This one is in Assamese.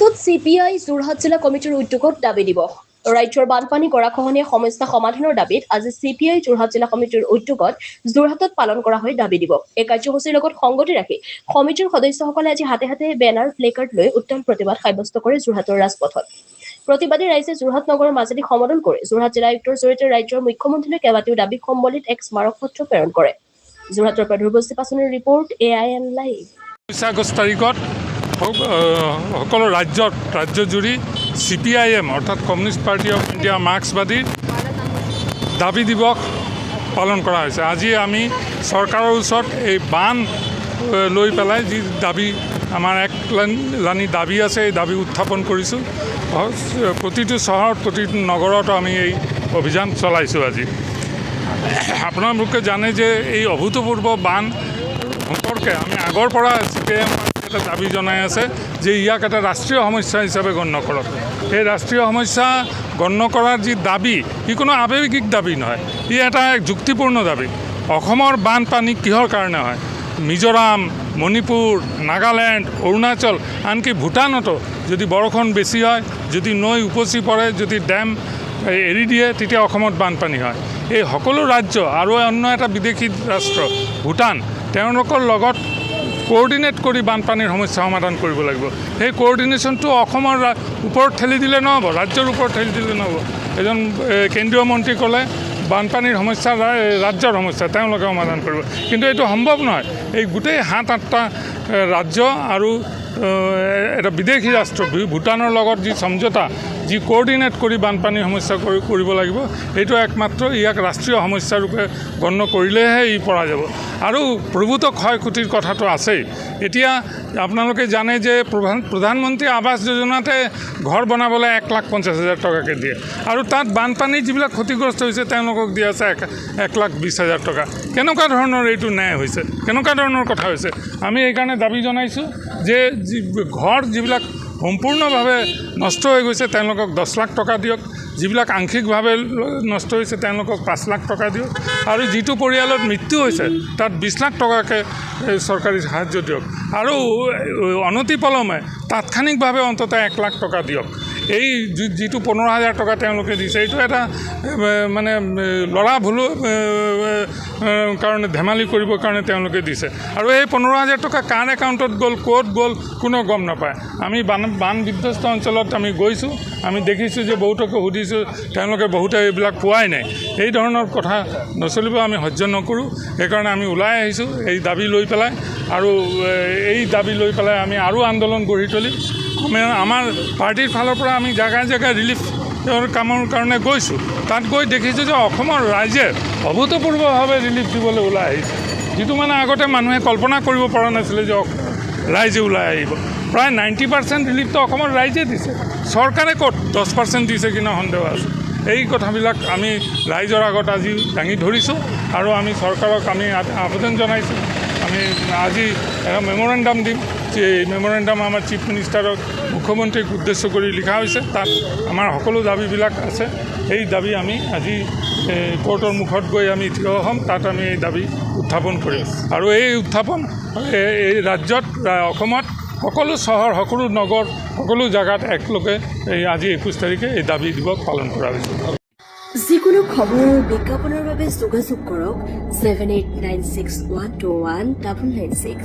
যোৰহাটত CPI যোৰহাট জিলা কমিটিৰ উদ্যোগত দাবী দিৱস। ৰাজ্যৰ বানপানী গৰাখহনীয়া সমস্যা সমাধানৰ দাবীত আজি CPI যোৰহাট জিলা কমিটিৰ উদ্যোগত যোৰহাটত পালন কৰা হয় দাবী দিৱস। এই কাৰ্যসূচীৰ লগত সংগতি ৰাখি কমিটিৰ সদস্যসকলে আজি হাতে হাতে বেনাৰ প্লেকাৰ্ড লৈ উত্তম প্ৰতিবাদ সাব্যস্ত কৰে যোৰহাটৰ ৰাজপথত। প্ৰতিবাদী ৰাইজে যোৰহাট নগৰৰ মাজেদি সমদল কৰি যোৰহাট জিলা আয়ুক্তৰ জৰিয়তে ৰাজ্যৰ মুখ্যমন্ত্ৰীলৈ কেইবাটাও দাবী সম্বলিত এক স্মাৰক পত্ৰ প্ৰেৰণ কৰে। যোৰহাটৰ পৰা ধ্ৰুৱশ্ৰী পাচনিৰ ৰিপৰ্ট AIN লাইভ। ২৬ আগষ্ট তাৰিখত সকলো ৰাজ্যজুৰি CPIM অৰ্থাৎ কমিউনিষ্ট পাৰ্টি অফ ইণ্ডিয়া মাৰ্ক্সবাদীৰ দাবী দিৱস পালন কৰা হৈছে। আজি আমি চৰকাৰৰ ওচৰত এই বান লৈ পেলাই যি দাবী আমাৰ এক লানি দাবী আছে, এই দাবী উত্থাপন কৰিছোঁ। প্ৰতিটো চহৰত প্ৰতিটো নগৰত আমি এই অভিযান চলাইছোঁ। আজি আপোনালোকে জানে যে এই অভূতপূৰ্ব বান সম্পৰ্কে আমি আগৰ পৰা CPIM এটা দাবী জনাই আছে যে ইয়াক এটা ৰাষ্ট্ৰীয় সমস্যা হিচাপে গণ্য কৰক। এই ৰাষ্ট্ৰীয় সমস্যা গণ্য কৰাৰ যি দাবী, ই কোনো আৱেগিক দাবী নহয়, ই এটা যুক্তিপূৰ্ণ দাবী। অসমৰ বানপানী কিহৰ কাৰণে হয়? মিজোৰাম, মণিপুৰ, নাগালেণ্ড, অৰুণাচল, আনকি ভূটানতো যদি বৰষুণ বেছি হয়, যদি নৈ উপচি পৰে, যদি ডেম এৰি দিয়ে, তেতিয়া অসমত বানপানী হয়। এই সকলো ৰাজ্য আৰু অন্য এটা বিদেশী ৰাষ্ট্ৰ ভূটান, তেওঁলোকৰ লগত কোঅৰ্ডিনেট কৰি বানপানীৰ সমস্যা সমাধান কৰিব লাগিব। সেই কোঅৰ্ডিনেশ্যনটো অসমৰ ওপৰত ঠেলি দিলে নহ'ব, ৰাজ্যৰ ওপৰত ঠেলি দিলে নহ'ব। এজন কেন্দ্ৰীয় মন্ত্ৰী ক'লে বানপানীৰ সমস্যা ৰাজ্যৰ সমস্যা, তেওঁলোকে সমাধান কৰিব, কিন্তু এইটো সম্ভৱ নহয়। এই গোটেই 7-8টা ৰাজ্য আৰু এটা বিদেশী ৰাষ্ট্ৰ ভূটানৰ লগত যি সমঝোতা, যি কোঅৰ্ডিনেট কৰি বানপানীৰ সমস্যা কৰিব লাগিব, এইটো একমাত্ৰ ইয়াক ৰাষ্ট্ৰীয় সমস্যা ৰূপে গণ্য কৰিলেহে ই পৰা যাব। আৰু প্ৰভূত ক্ষয় ক্ষতিৰ কথাটো আছেই। এতিয়া আপোনালোকে জানে যে প্ৰধানমন্ত্ৰী আৱাস যোজনাতে ঘৰ বনাবলৈ 1,50,000 টকাকৈ দিয়ে, আৰু তাত বানপানী যিবিলাক ক্ষতিগ্ৰস্ত হৈছে তেওঁলোকক দিয়া আছে 1,20,000 টকা। কেনেকুৱা ধৰণৰ এইটো ন্যায় হৈছে? কেনেকুৱা ধৰণৰ কথা হৈছে? আমি এইকাৰণে দাবী জনাইছোঁ যে ঘৰ যিবিলাক সম্পূৰ্ণভাৱে নষ্ট হৈ গৈছে তেওঁলোকক 10 লাখ টকা দিয়ক, যিবিলাক আংশিকভাৱে নষ্ট হৈছে তেওঁলোকক 5 লাখ টকা দিয়ক, আৰু যিটো পৰিয়ালত মৃত্যু হৈছে তাত 20 লাখ টকাকৈ চৰকাৰী সাহায্য দিয়ক, আৰু অনতিপলমে তাৎক্ষণিকভাৱে অন্ততঃ 1 লাখ টকা দিয়ক। এই যিটো 15,000 টকা তেওঁলোকে দিছে, এইটো এটা মানে ল'ৰা ভুলো কাৰণে ধেমালি কৰিবৰ কাৰণে তেওঁলোকে দিছে, আৰু এই 15,000 টকা কাৰ একাউণ্টত গ'ল, ক'ত গ'ল, কোনো গম নাপায়। আমি বান বিধ্বস্ত অঞ্চলত আমি গৈছোঁ, আমি দেখিছোঁ যে বহুতকে সুধিছোঁ, তেওঁলোকে বহুতে এইবিলাক পোৱাই নাই। এই ধৰণৰ কথা নচলিব, আমি সহ্য নকৰোঁ। সেইকাৰণে আমি ওলাই আহিছোঁ এই দাবী লৈ পেলাই, আৰু এই দাবী লৈ পেলাই আমি আৰু আন্দোলন গঢ়ি তুলিম। আমাৰ পাৰ্টিৰ ফালৰ পৰা আমি জেগাই জেগাই ৰিলিফ কামৰ কাৰণে গৈছোঁ। তাত গৈ দেখিছোঁ যে অসমৰ ৰাইজে অভূতপূৰ্বভাৱে ৰিলিফ দিবলৈ ওলাই আহিছে, যিটো মানে আগতে মানুহে কল্পনা কৰিব পৰা নাছিলে যে ৰাইজে ওলাই আহিব। প্ৰায় 90% ৰিলিফটো অসমৰ ৰাইজে দিছে, চৰকাৰে ক'ত 10% দিছে কিনা সন্দেহ আছে। এই কথাবিলাক আমি ৰাইজৰ আগত আজি দাঙি ধৰিছোঁ, আৰু আমি চৰকাৰক আমি আবেদন জনাইছোঁ। আমি আজি এটা মেমৰেণ্ডাম দিম, এই মেমৰেণ্ডাম আমাৰ চিফ মিনিষ্টাৰক, মুখ্যমন্ত্ৰীক উদ্দেশ্য কৰি লিখা হৈছে। তাত আমাৰ সকলো দাবীবিলাক আছে। এই দাবী আমি আজি কোৰ্টৰ মুখত গৈ আমি থিয় হ'ম, তাত আমি এই দাবী উত্থাপন কৰিম, আৰু এই উত্থাপন এই ৰাজ্যত অসমত সকলো চহৰ, সকলো নগৰ, সকলো জেগাত একেলগে এই আজি 21 তাৰিখে এই দাবী দিৱস পালন কৰা হৈছে। যিকোনো খবৰ আৰু বিজ্ঞাপনৰ বাবে যোগাযোগ কৰক 7896121996।